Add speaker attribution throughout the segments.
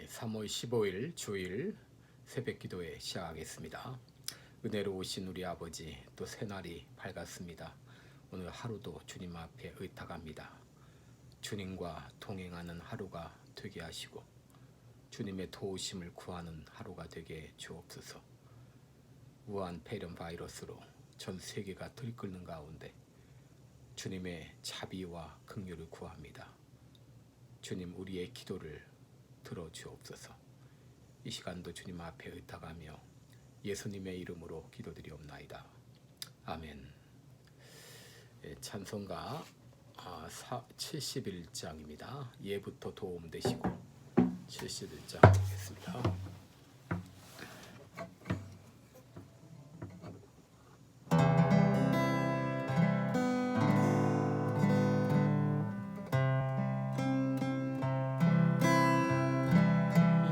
Speaker 1: 3월 15일 주일 새벽기도회 시작하겠습니다. 은혜로 오신 우리 아버지, 또 새날이 밝았습니다. 오늘 하루도 주님 앞에 의탁합니다. 주님과 동행하는 하루가 되게 하시고 주님의 도우심을 구하는 하루가 되게 주옵소서. 우한 폐렴 바이러스로 전 세계가 들끓는 가운데 주님의 자비와 긍휼을 구합니다. 주님, 우리의 기도를 들어주옵소서. 이 시간도 주님 앞에 의탁하며 예수님의 이름으로 기도드리옵나이다. 아멘. 찬송가 71장입니다. 예부터 도움 되시고 71장 보겠습니다.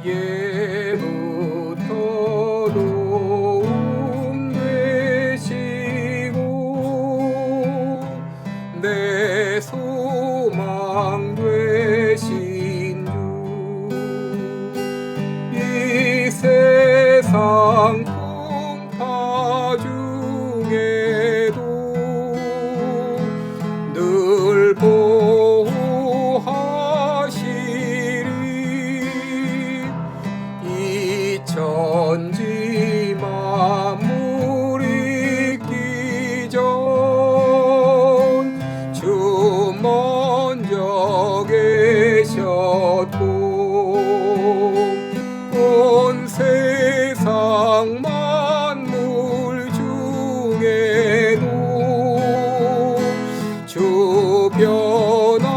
Speaker 1: 예부터 도움 되시고 내 소망 되신 주, 이 세상 풍파 중에도 늘 천지 만물 있기 전 주 먼저 계셨고 온 세상 만물 중에도 주 변함없도다.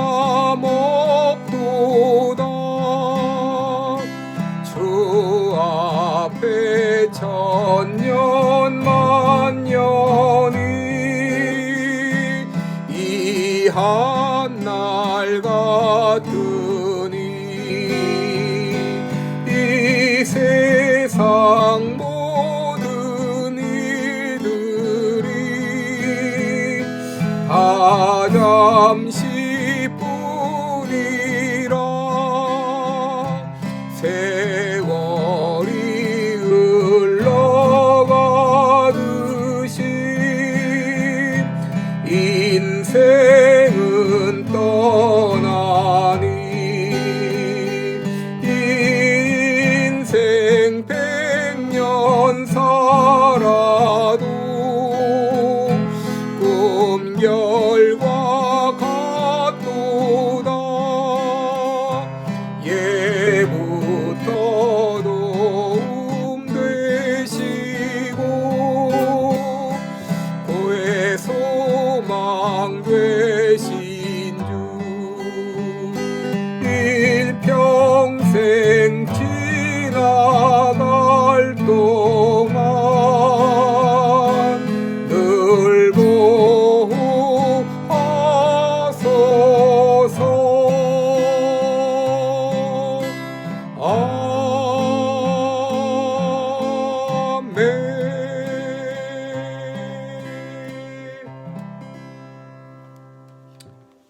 Speaker 1: 주 앞에 천년 만년이 이 한날 같으니 이 세상 모든 일들이 다 잠시 뿐이라. 세월이 흘러가듯이 인생은 떠나니 인생 100년 살아도 꿈 결과 같도다. 예부터 도움 되시고 고의 소망 되신 주, 일평생 지나갈 동안 늘 보호하소서.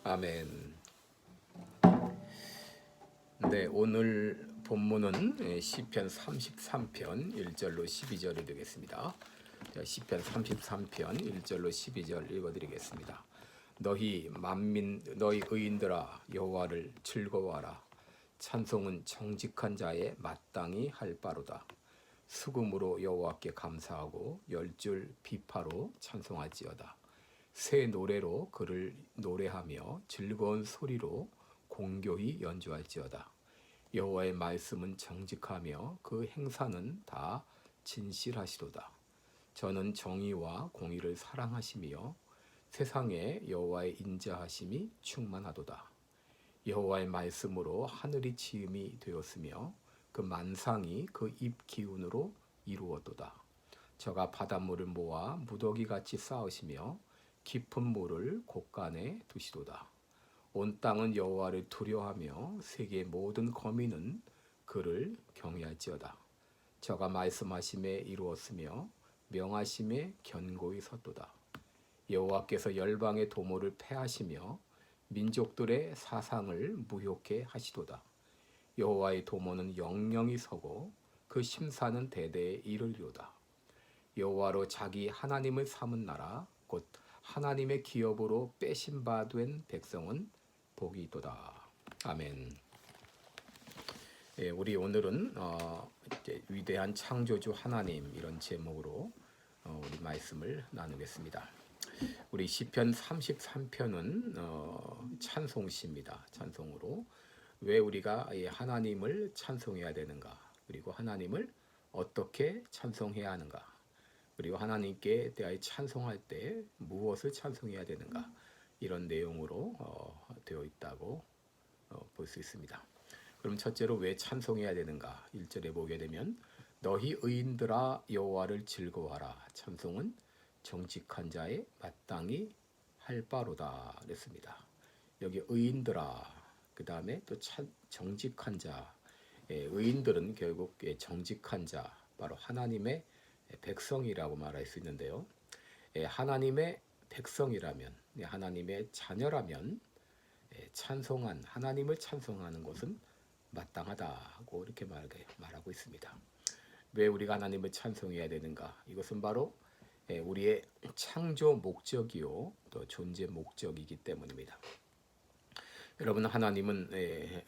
Speaker 1: 아멘. 네, 오늘 본문은 시편 33편 1절로 12절이 되겠습니다. 시편 33편 1절로 12절 읽어드리겠습니다. 너희 만민, 너희 의인들아, 여호와를 즐거워하라. 찬송은 정직한 자의 마땅히 할 바로다. 수금으로 여호와께 감사하고 열줄 비파로 찬송할지어다. 새 노래로 그를 노래하며 즐거운 소리로 공교히 연주할지어다. 여호와의 말씀은 정직하며 그 행사는 다 진실하시도다. 저는 정의와 공의를 사랑하시며 세상에 여호와의 인자하심이 충만하도다. 여호와의 말씀으로 하늘이 지음이 되었으며 그 만상이 그 입 기운으로 이루었도다. 저가 바닷물을 모아 무더기같이 쌓으시며 깊은 물을 곳간에 두시도다. 온 땅은 여호와를 두려워하며 세계의 모든 거민은 그를 경외할지어다. 저가 말씀하심에 이루었으며 명하심에 견고히 섰도다. 여호와께서 열방의 도모를 패하시며 민족들의 사상을 무효케 하시도다. 여호와의 도모는 영영이 서고 그 심사는 대대에 이르리로다. 여호와로 자기 하나님을 삼은 나라 곧 하나님의 기업으로 빼신 바 된 백성은 복이 있도다. 아멘. 예, 우리 오늘은 이제 위대한 창조주 하나님 이런 제목으로 우리 말씀을 나누겠습니다. 우리 시편 33편은 찬송시입니다. 찬송으로 왜 우리가 하나님을 찬송해야 되는가, 그리고 하나님을 어떻게 찬송해야 하는가, 그리고 하나님께 대하여 찬송할 때 무엇을 찬송해야 되는가, 이런 내용으로 되어 있다고 볼 수 있습니다. 그럼 첫째로 왜 찬송해야 되는가? 1절에 보게 되면 너희 의인들아 여호와를 즐거워하라. 찬송은 정직한 자의 마땅히 할 바로다 그랬습니다. 여기 의인들아, 그 다음에 또 정직한 자. 의인들은 결국 정직한 자, 바로 하나님의 백성이라고 말할 수 있는데요. 하나님의 백성이라면, 하나님의 자녀라면 찬송한 하나님을 찬송하는 것은 마땅하다고 이렇게 말하고 있습니다. 왜 우리가 하나님을 찬송해야 되는가? 이것은 바로 우리의 창조 목적이요 또 존재 목적이기 때문입니다. 여러분, 하나님은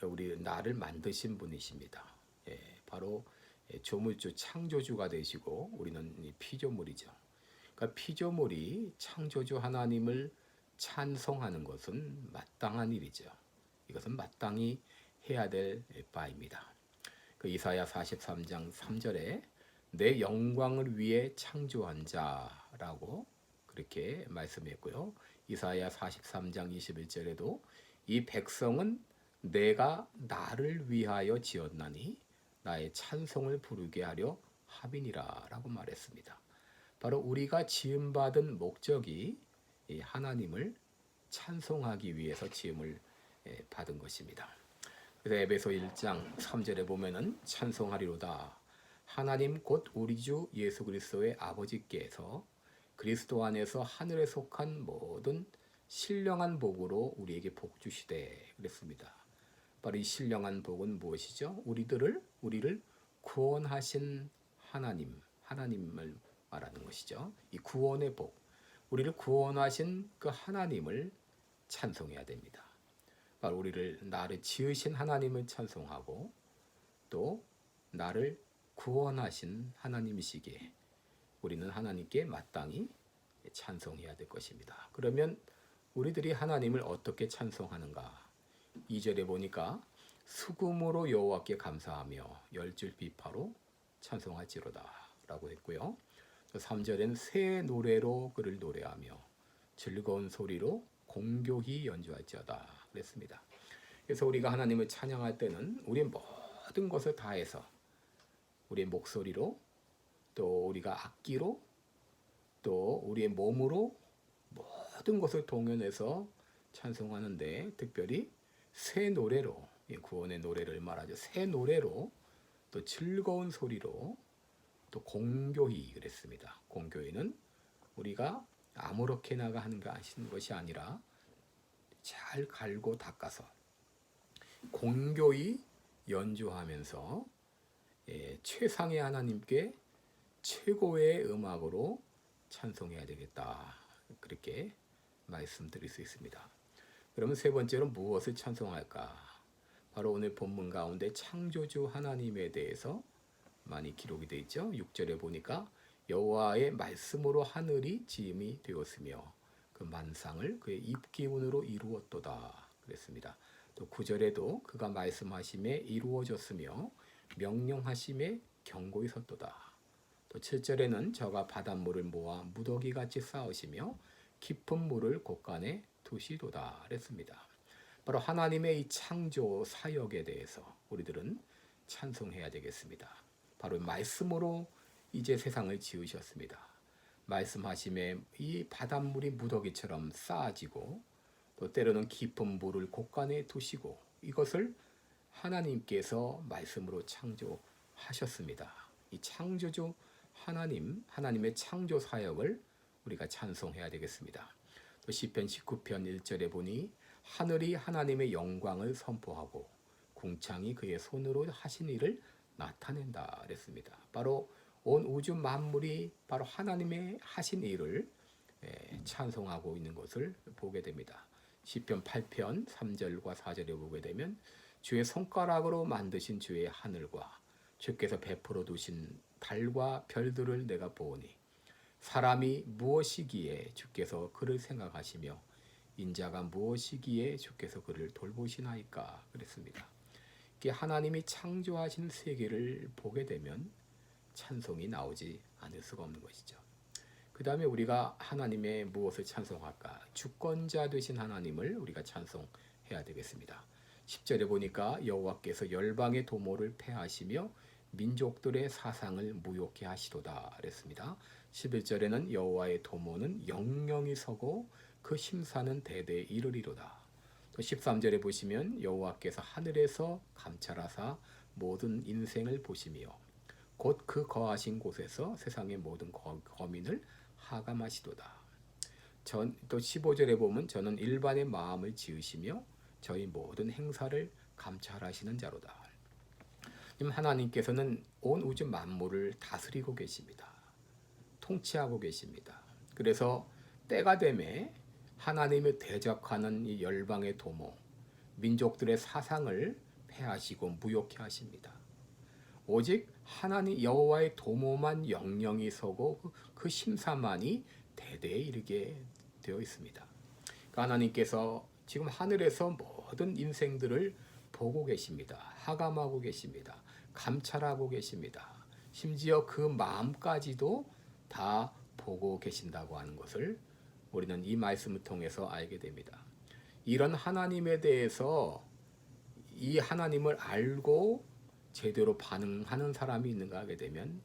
Speaker 1: 우리 나를 만드신 분이십니다. 바로 조물주 창조주가 되시고 우리는 피조물이죠. 그러니까 피조물이 창조주 하나님을 찬송하는 것은 마땅한 일이죠. 이것은 마땅히 해야 될 바입니다. 그 이사야 43장 3절에 내 영광을 위해 창조한 자라고 그렇게 말씀했고요. 이사야 43장 21절에도 이 백성은 내가 나를 위하여 지었나니 나의 찬송을 부르게 하려 함이니라 라고 말했습니다. 바로 우리가 지음받은 목적이 하나님을 찬송하기 위해서 지음을 받은 것입니다. 그래서 에베소 1장 3절에 보면은 찬송하리로다. 하나님 곧 우리 주 예수 그리스도의 아버지께서 그리스도 안에서 하늘에 속한 모든 신령한 복으로 우리에게 복 주시되 그랬습니다. 바로 이 신령한 복은 무엇이죠? 우리를 구원하신 하나님을 말하는 것이죠. 이 구원의 복, 우리를 구원하신 그 하나님을 찬송해야 됩니다. 바로 나를 지으신 하나님을 찬송하고 또 나를 구원하신 하나님이시기에 우리는 하나님께 마땅히 찬송해야 될 것입니다. 그러면 우리들이 하나님을 어떻게 찬송하는가? 2절에 보니까 수금으로 여호와께 감사하며 열줄 비파로 찬송할지로다 라고 했고요. 3절엔 새 노래로 그를 노래하며 즐거운 소리로 공교히 연주할지어다 그랬습니다. 그래서 우리가 하나님을 찬양할 때는 우리의 모든 것을 다해서 우리의 목소리로 또 우리가 악기로 또 우리의 몸으로 모든 것을 동원해서 찬송하는데 특별히 새 노래로, 구원의 노래를 말하죠. 새 노래로 또 즐거운 소리로 또 공교히 그랬습니다. 공교히는 우리가 아무렇게나가 하는 것이 아니라 잘 갈고 닦아서 공교히 연주하면서 최상의 하나님께 최고의 음악으로 찬송해야 되겠다. 그렇게 말씀드릴 수 있습니다. 그러면 세 번째로 무엇을 찬송할까? 바로 오늘 본문 가운데 창조주 하나님에 대해서 많이 기록이 되어 있죠. 6절에 보니까 여호와의 말씀으로 하늘이 지음이 되었으며 그 만상을 그의 입기운으로 이루었도다 그랬습니다. 또 9절에도 그가 말씀하심에 이루어졌으며 명령하심에 견고히 섰도다. 또 7절에는 저가 바닷물을 모아 무더기같이 쌓으시며 깊은 물을 곳간에 두시도다 그랬습니다. 바로 하나님의 이 창조 사역에 대해서 우리들은 찬송해야 되겠습니다. 바로 말씀으로 이제 세상을 지으셨습니다. 말씀하심에 이 바닷물이 무더기처럼 쌓아지고 또 때로는 깊은 물을 곳간에 두시고 이것을 하나님께서 말씀으로 창조하셨습니다. 이 창조주 하나님의 창조 사역을 우리가 찬송해야 되겠습니다. 또 시편 19편 1절에 보니 하늘이 하나님의 영광을 선포하고 궁창이 그의 손으로 하신 일을 나타낸다 그랬습니다. 바로 온 우주 만물이 바로 하나님의 하신 일을 찬송하고 있는 것을 보게 됩니다. 시편 8편 3절과 4절에 보게 되면 주의 손가락으로 만드신 주의 하늘과 주께서 베풀어 두신 달과 별들을 내가 보오니 사람이 무엇이기에 주께서 그를 생각하시며 인자가 무엇이기에 주께서 그를 돌보시나이까 그랬습니다. 하나님이 창조하신 세계를 보게 되면 찬송이 나오지 않을 수가 없는 것이죠. 그 다음에 우리가 하나님의 무엇을 찬송할까? 주권자 되신 하나님을 우리가 찬송해야 되겠습니다. 10절에 보니까 여호와께서 열방의 도모를 패하시며 민족들의 사상을 무욕케 하시도다 그랬습니다. 11절에는 여호와의 도모는 영영이 서고 그 심사는 대대에 이르리로다. 또 13절에 보시면 여호와께서 하늘에서 감찰하사 모든 인생을 보시며 곧 그 거하신 곳에서 세상의 모든 거민을 하감하시도다. 또 15절에 보면 저는 일반의 마음을 지으시며 저희 모든 행사를 감찰하시는 자로다. 하나님께서는 온 우주 만물을 다스리고 계십니다. 통치하고 계십니다. 그래서 때가 되매 하나님을 대적하는 이 열방의 도모, 민족들의 사상을 폐하시고 무욕케 하십니다. 오직 하나님 여호와의 도모만 영영이 서고 그 심사만이 대대에 이르게 되어 있습니다. 그러니까 하나님께서 지금 하늘에서 모든 인생들을 보고 계십니다. 하감하고 계십니다. 감찰하고 계십니다. 심지어 그 마음까지도 다 보고 계신다고 하는 것을 우리는 이 말씀을 통해서 알게 됩니다. 이런 하나님에 대해서 이 하나님을 알고 제대로 반응하는 사람이 있는가 하게 되면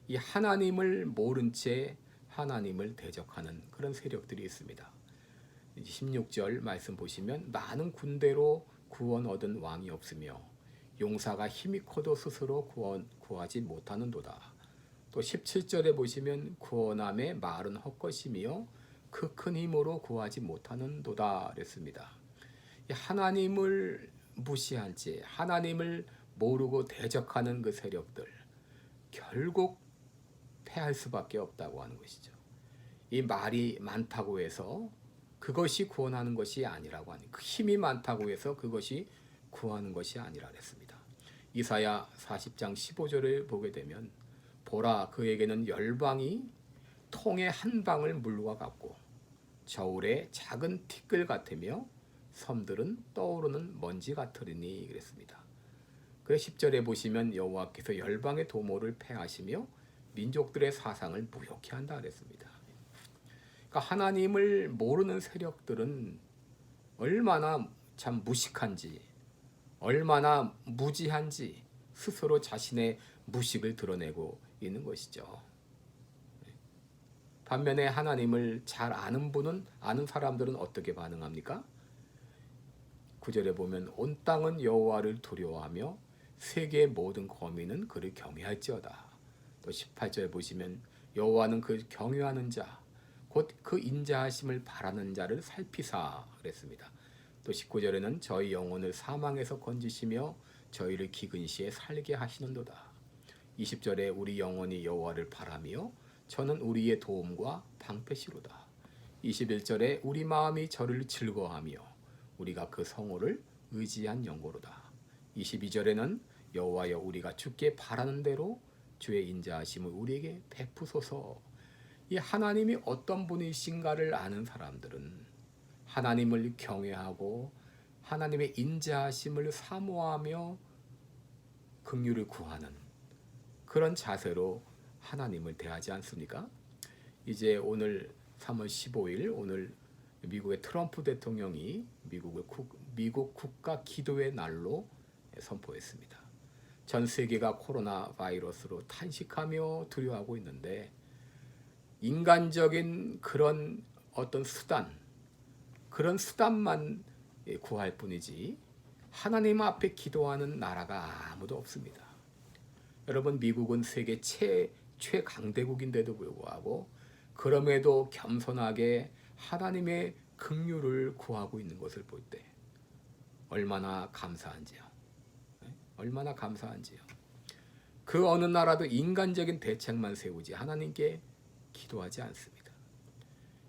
Speaker 1: 이 하나님을 모른 채 하나님을 대적하는 그런 세력들이 있습니다. 16절 말씀 보시면 많은 군대로 구원 얻은 왕이 없으며 용사가 힘이 커도 스스로 구하지 못하는도다. 또 17절에 보시면 구원함의 말은 헛것이며 그 큰 힘으로 구하지 못하는도다 그랬습니다. 하나님을 무시한 채 하나님을 모르고 대적하는 그 세력들 결국 패할 수밖에 없다고 하는 것이죠. 이 말이 많다고 해서 그것이 구원하는 것이 아니라고 하니 그 힘이 많다고 해서 그것이 구하는 것이 아니라 그랬습니다. 이사야 40장 15절을 보게 되면 보라 그에게는 열방이 통의 한 방울 물과 같고 저울의 작은 티끌 같으며 섬들은 떠오르는 먼지 같으리니 그랬습니다. 그래서 10절에 보시면 여호와께서 열방의 도모를 패하시며 민족들의 사상을 무욕케 한다 그랬습니다. 그러니까 하나님을 모르는 세력들은 얼마나 참 무식한지 얼마나 무지한지 스스로 자신의 무식을 드러내고 있는 것이죠. 반면에 하나님을 잘 아는 사람들은 어떻게 반응합니까? 9절에 보면 온 땅은 여호와를 두려워하며 세계의 모든 거민은 그를 경외할지어다. 또 18절에 보시면 여호와는 그 경외하는 자 곧 그 인자하심을 바라는 자를 살피사 그랬습니다. 또 19절에는 저희 영혼을 사망에서 건지시며 저희를 기근 시에 살게 하시는도다. 20절에 우리 영혼이 여호와를 바라며 저는 우리의 도움과 방패시로다. 21절에 우리 마음이 저를 즐거워하며 우리가 그 성호를 의지한 영고로다. 22절에는 여호와여 우리가 주께 바라는 대로 주의 인자하심을 우리에게 베푸소서. 이 하나님이 어떤 분이신가를 아는 사람들은 하나님을 경외하고 하나님의 인자하심을 사모하며 긍휼을 구하는 그런 자세로 하나님을 대하지 않습니까? 이제 오늘 3월 15일 오늘 미국의 트럼프 대통령이 미국 국가 기도의 날로 선포했습니다. 전 세계가 코로나 바이러스로 탄식하며 두려워하고 있는데 인간적인 그런 어떤 그런 수단만 구할 뿐이지 하나님 앞에 기도하는 나라가 아무도 없습니다. 여러분 미국은 세계 최강대국인데도 불구하고 그럼에도 겸손하게 하나님의 긍휼을 구하고 있는 것을 볼 때 얼마나 감사한지요. 얼마나 감사한지요. 그 어느 나라도 인간적인 대책만 세우지 하나님께 기도하지 않습니다.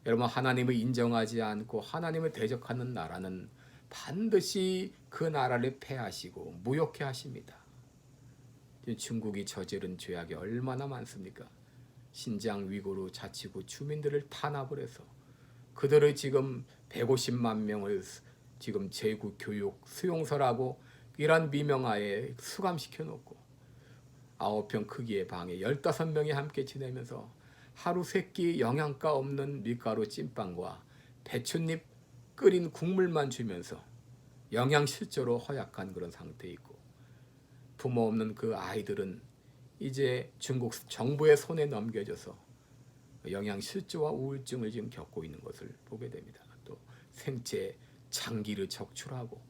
Speaker 1: 여러분, 하나님을 인정하지 않고 하나님을 대적하는 나라는 반드시 그 나라를 패하시고 무욕해 하십니다. 중국이 저지른 죄악이 얼마나 많습니까? 신장 위구르 자치구 주민들을 탄압을 해서 그들을 지금 150만 명을 지금 제국 교육 수용소라고 이란 미명하에 수감시켜 놓고 9평 크기의 방에 15명이 함께 지내면서 하루 3끼 영양가 없는 밀가루 찐빵과 배춧잎 끓인 국물만 주면서 영양실조로 허약한 그런 상태에 있고, 부모 없는 그 아이들은 이제 중국 정부의 손에 넘겨져서 영양실조와 우울증을 지금 겪고 있는 것을 보게 됩니다. 또 생체 장기를 적출하고,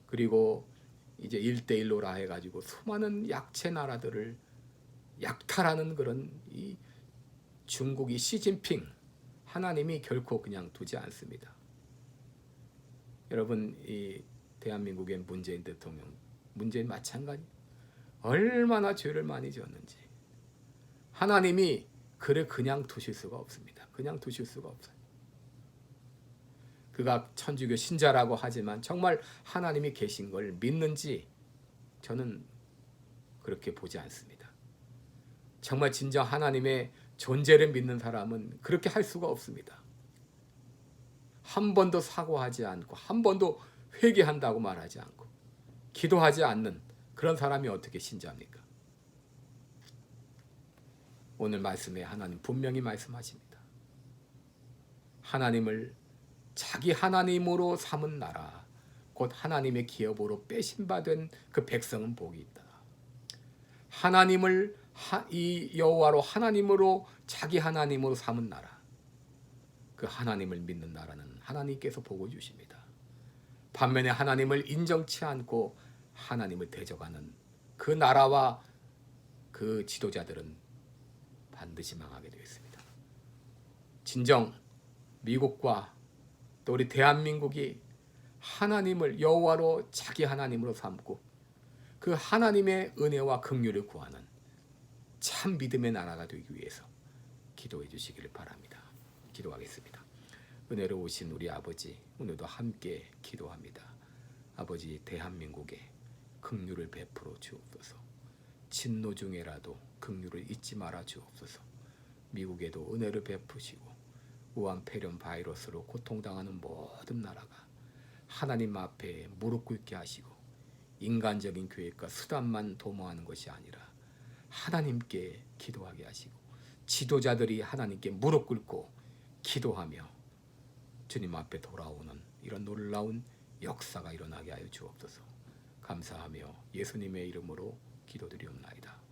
Speaker 1: 그리고 이제 1대1로라 해가지고 수많은 약체 나라들을 약탈하는 그런 이 중국이 시진핑 하나님이 결코 그냥 두지 않습니다. 여러분, 이 대한민국의 문재인 대통령, 문재인 마찬가지 얼마나 죄를 많이 지었는지 하나님이 그를 그냥 두실 수가 없습니다. 그냥 두실 수가 없어요. 그가 천주교 신자라고 하지만 정말 하나님이 계신 걸 믿는지 저는 그렇게 보지 않습니다. 정말 진정 하나님의 존재를 믿는 사람은 그렇게 할 수가 없습니다. 한 번도 사과하지 않고 한 번도 회개한다고 말하지 않고 기도하지 않는 그런 사람이 어떻게 신자입니까? 오늘 말씀에 하나님 분명히 말씀하십니다. 하나님을 자기 하나님으로 삼은 나라, 곧 하나님의 기업으로 빼신바된 그 백성은 복이 있다. 하나님을 이 여호와로 하나님으로 자기 하나님으로 삼은 나라, 그 하나님을 믿는 나라는 하나님께서 복을 주십니다. 반면에 하나님을 인정치 않고 하나님을 대적하는 그 나라와 그 지도자들은 반드시 망하게 되어 있습니다. 진정 미국과 또 우리 대한민국이 하나님을 여호와로 자기 하나님으로 삼고 그 하나님의 은혜와 긍휼을 구하는 참 믿음의 나라가 되기 위해서 기도해 주시기를 바랍니다. 기도하겠습니다. 은혜로우신 우리 아버지, 오늘도 함께 기도합니다. 아버지, 대한민국에 긍휼을 베풀어 주옵소서. 진노 중에라도 긍휼을 잊지 말아 주옵소서. 미국에도 은혜를 베푸시고 우한 폐렴 바이러스로 고통당하는 모든 나라가 하나님 앞에 무릎 꿇게 하시고 인간적인 계획과 수단만 도모하는 것이 아니라 하나님께 기도하게 하시고 지도자들이 하나님께 무릎 꿇고 기도하며 주님 앞에 돌아오는 이런 놀라운 역사가 일어나게 하여 주옵소서. 감사하며 예수님의 이름으로 기도드리옵나이다.